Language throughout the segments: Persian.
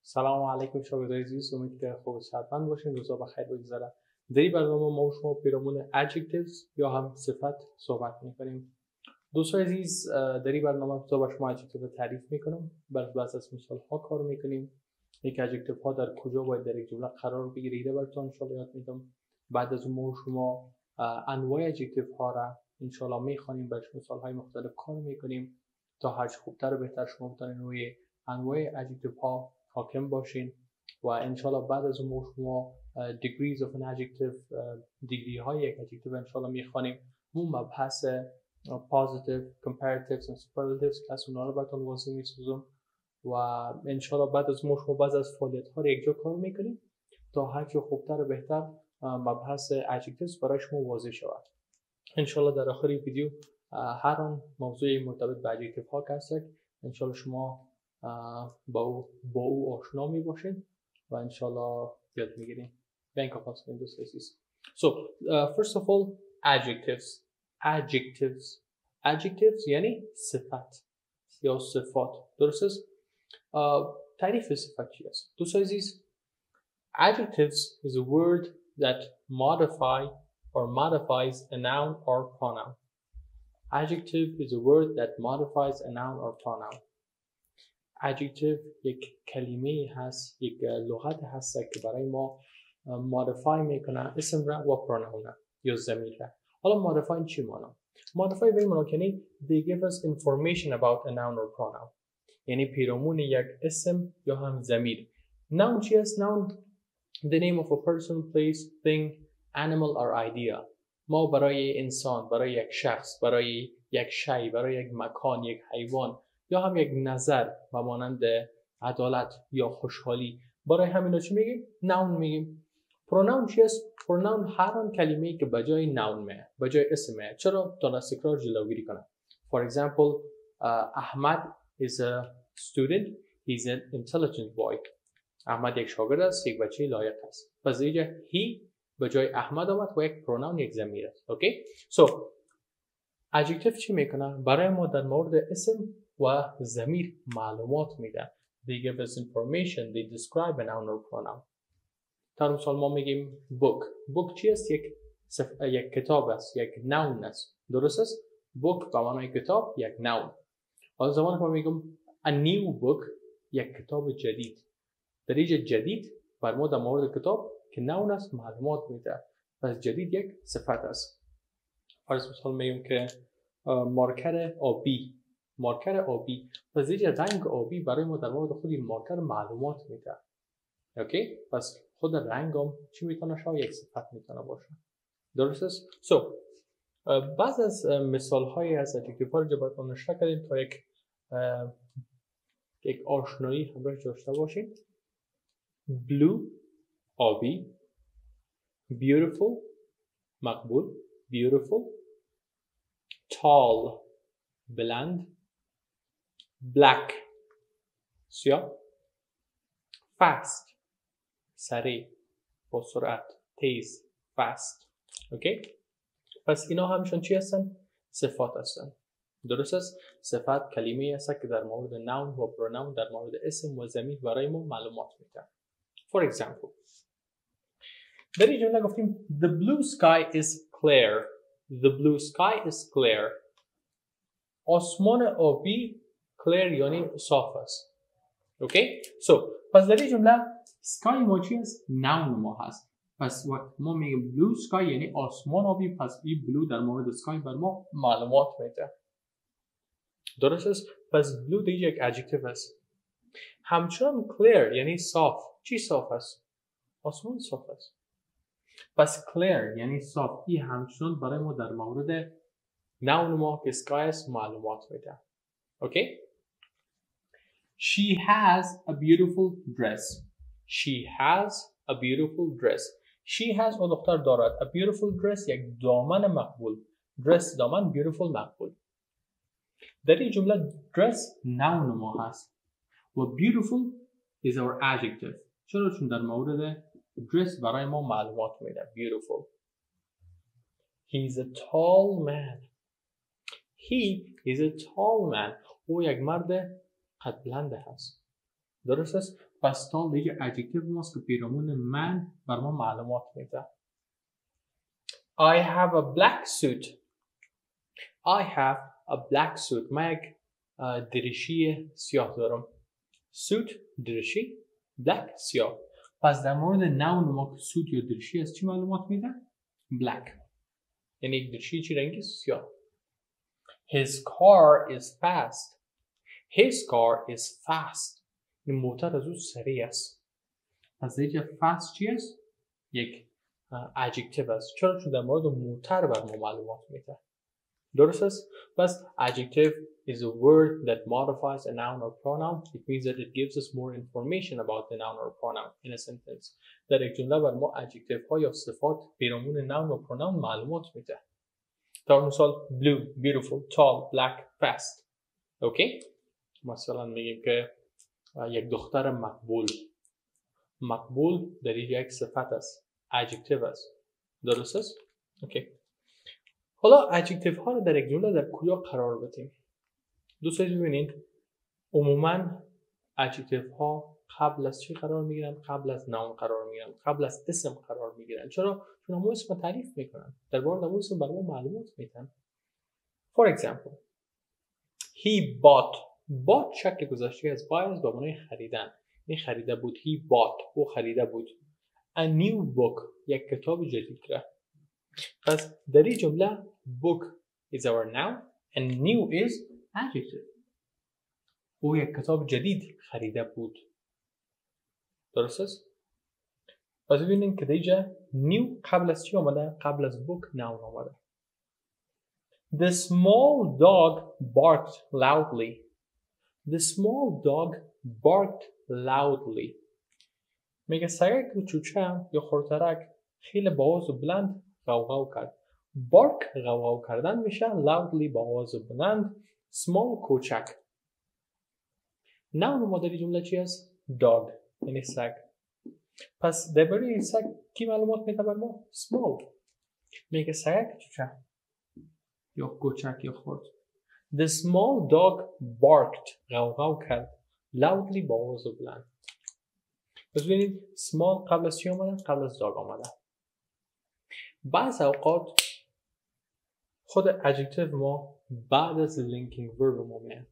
سلام علیکم شاگردای عزیز، امید که خوب و صحتمند باشین. روزا بخیر بگذره. در این برنامه ما و شما پیرامون adjectives یا هم صفت صحبت میکنیم. دوستان عزیز، در این برنامه با شما adjective رو تعریف میکنم، بر بحث از مثال ها کار میکنیم. یک adjective ها در کجا باید در یک جمله قرار بگیره براتون انشالله یاد میدم. بعد از اون ما و شما انواع adjective ها را انشالله میخوانیم، برش مثال های مختلف کار میکنیم تا هرچه خوبتر و بهتر شما بتونین روی انواع adjective ها حاکم باشین و انشالله بعد از اون شما degrees of an adjective دیگری های یک adjective انشالله میخوانیم. اون مبحث positive, comparatives and superlatives که از اونا رو براتون واضح میسازم و انشالله بعد از اون شما بعض از فعالیت ها رو یک جا کار میکنیم تا هرچه خوبتر و بهتر مبحث adjectives برای شما واضح شود. انشالله در آخر ویدیو هر آن موضوع مرتبط به adjective ها که هست انشالله شما با او آشنا می باشین و انشالله یاد میگیرین. Bank of us in this case. So, first of all, adjectives یعنی صفت یا صفات. درست است؟ تعریف صفت چی است؟ دوستان عزیز، adjectives is a word that modifies a noun or pronoun. Adjective is a word that modifies a noun or pronoun. adjective یک کلمه هست، یک لغت هست که برای ما modify میکنه اسم را و pronoun را یا ضمیر را. حالا modify چی معنی؟ modify به این معنی یعنی they give us information about a noun or pronoun، یعنی پیرامون یک اسم یا هم ضمیر. noun چی است؟ noun the name of a person, place, thing, animal or idea. ما برای انسان، برای یک شخص، برای یک شی، برای یک مکان، یک حیوان یا هم یک نظر و مانند عدالت یا خوشحالی، برای همینا چی میگیم؟ noun میگیم. pronoun چی است؟ pronoun هر آن کلمه‌ای که بجای noun میه، بجای اسم میه. چرا؟ تا از تکرار جلوگیری کنه. For example, Ahmad is a student, he's an intelligent boy. احمد یک شاگرد است، یک بچه لایق است. پس اینجا he بجای احمد آمد و یک pronoun، یک ضمیر است. اوکی؟ So adjective چی میکنه؟ برای ما در مورد اسم و ضمیر معلومات میده. They give us information, they describe a noun or pronoun. در مثال ما میگیم book چی است؟ یک کتاب است، یک noun است. درست است؟ book به معنای کتاب یک noun. حالا زمانی که ما میگم a new book یک کتاب جدید، در اینجا جدید بر ما در مورد کتاب که noun است معلومات میده. پس جدید یک صفت است. فرض مثال میگم که مارکر آبی، پس اینجا رنگ آبی برای ما در مورد خود این مارکر معلومات میده. اوکی؟ پس خود رنگ هم چی میتونه شاید یک صفت میتونه باشه. درست است؟ بعض از مثال های از adjective ها رو براتون نشون کردیم تا یک آشنایی همراه داشته باشید. blue آبی، beautiful مقبول، beautiful، tall بلند، black سیاه، fast سریع با سرعت، تیز، fast. اوکی؟ پس اینا همشون چی هستن؟ صفات هستن. درست است؟ صفت کلمه است که در مورد noun و pronoun، در مورد اسم و ضمیر برای ما معلومات میده. For example, در این جمله گفتیم the blue sky is clear. The blue sky is clear. آسمان آبی clear یعنی صاف است. اوکی؟ پس در این جمله sky ما چی است؟ noun ما هست. پس وقت ما میگیم blue sky یعنی آسمان آبی، پس این blue در مورد sky بر ما معلومات میده. درست است؟ پس blue دیگه یک adjective است. همچنان clear یعنی صاف. چی صاف است؟ آسمان صاف است. پس clear یعنی صاف، این همچنان برای ما در مورد noun ما که sky است معلومات میده. اوکی؟ She has a beautiful dress. She has a beautiful dress. She has و دختر دارد. A beautiful dress یک دامن مقبول. Dress دامن، beautiful مقبول. در این جمله dress noun ما هست و beautiful is our adjective. چرا؟ چون در مورد dress برای ما معلومات میده. Beautiful. He is a tall man. He is a tall man. او یک مرد قد بلند هست. درست است؟ پس tall دیگه adjective ماست که پیرامون من بر ما معلومات میده. I have a black suit. I have a black suit. من یک درشی سیاه دارم. suit درشی، black سیاه. پس در مورد noun ما که suit یا درشی از چی معلومات میده؟ black. یعنی یک درشی چی رنگی؟ سیاه. His car is fast. His car is fast. این موتور از او سریع است. پس دیگه fast چی است؟ یک adjective است. چرا؟ چون در مورد موتور بر ما معلومات میده. درست است؟ پس adjective is a word that modifies a noun or pronoun. It means that it gives us more information about the noun or pronoun in a sentence. در یک جمله بر ما adjective ها یا صفات پیرامون noun و pronoun معلومات میده. در مثال blue, beautiful, tall, black, fast. اوکی؟ مثلا میگیم که یک دختر مقبول. مقبول در اینجا یک صفت است. adjective است. درست است؟ اوکی. حالا adjective ها رو در یک جمله در کجا قرار بدیم؟ دوستان ببینید عموما adjective ها قبل از چی قرار میگیرن؟ قبل از noun قرار میگیرن، قبل از اسم قرار میگیرن. چرا؟ چون همون اسم تعریف میکنن، در مورد همون اسم برای ما معلومات میدن. For example, he bought شکل گذشته از buy از به معنای خریدن. این خریده بود. he bought او خریده بود. a new book یک کتاب جدید را. پس در این جمله book is our noun and new is adjective. او یک کتاب جدید خریده بود. درست است؟ پس ببینید که دیگه new قبل از چی آمده؟ قبل از book noun آمده. The small dog barked loudly. The small dog barked loudly. میگه سگک کوچوچه یا خرترک خیلی با آواز بلند غوغو کرد. bark غوغو کردن میشه، loudly با آواز بلند، small کوچک. noun مادری جمله چی است؟ dog یعنی سگ. پس درباره این سگ کی معلومات میده بر ما؟ small. میگه سگک کوچوچه یا کوچک یا خرد. The small dog barked غوغو کرد loudly با آواز بلند. پس ببینید small قبل از چی آمده؟ قبل از dog آمده. بعض اوقات خود adjective ما بعد از linking verb ما میاد.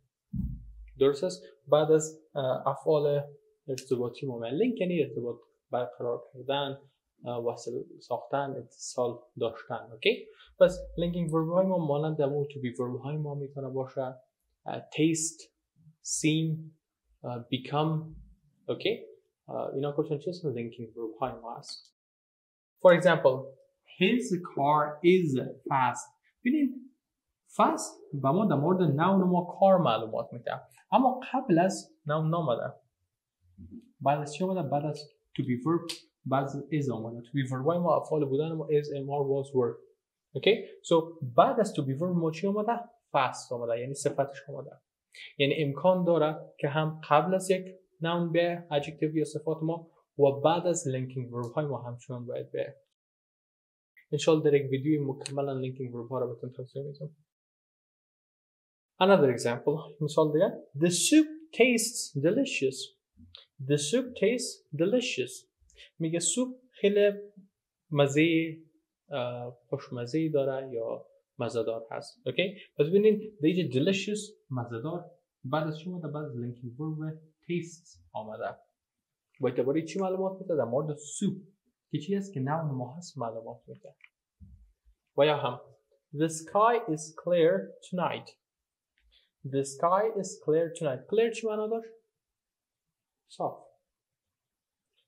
درست است؟ بعد از افعال ارتباطی ما میاد. link یعنی ارتباط برقرار کردن، وصل ساختن، اتصال داشتن. اوکی؟ پس linking verb های ما مانند همون to be verb های ما میتونه باشه taste, seem, become. اوکی؟ اینا کلشون چیست؟ linking verb های ما هست. For example, his car is fast. ببینید fast با ما در مورد noun ما کار معلومات میده، اما قبل از noun نامده. بعد از چی آمده؟ بعد از to be verb بعد از is آمده. to be verb های ما افعال بودن ما is, am, are, was, were. اوکی؟ so بعد از to be verb ما چی آمده؟ fast آمده، یعنی صفتش آمده. یعنی امکان داره که هم قبل از یک noun به adjective یا صفات ما و بعد از linking verb های ما همچنان باید به. انشالله در یک ویدیوی مکملا linking verb ها رو بهتون توضیح میدم. Another example, مثال دیگه. The soup tastes delicious. The soup tastes delicious. میگه سوپ خیلی مزه خوشمزه داره یا مزه‌دار هست. اوکی؟ پس ببینید دیگه delicious مزه‌دار بعد از چی اومده؟ بعد از linking verb tastes آمده. و درباره چی معلومات میده؟ در مورد سوپ که چی است که noun ما هست معلومات میده. و یا هم The sky is clear tonight. The sky is clear tonight. Clear چی معنا داشت؟ صاف.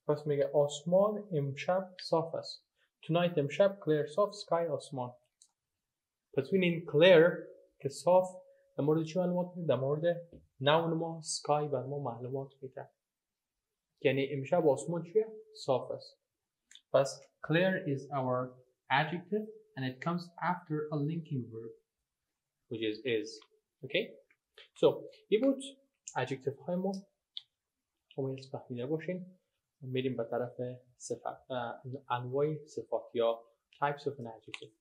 پس میگه آسمان امشب صاف است. Tonight امشب clear صاف، sky آسمان. پس ببینید clear که صاف در مورد چی معلومات میده؟ در مورد noun ما sky بر ما معلومات میده. یعنی امشب آسمان چیه؟ صاف است. پس clear is our adjective and it comes after a linking verb which is. Okay? So, این بود adjective های ما. امیدوارم فهمیده باشین. میریم به طرف صفت انواع صفات یا types of an adjective.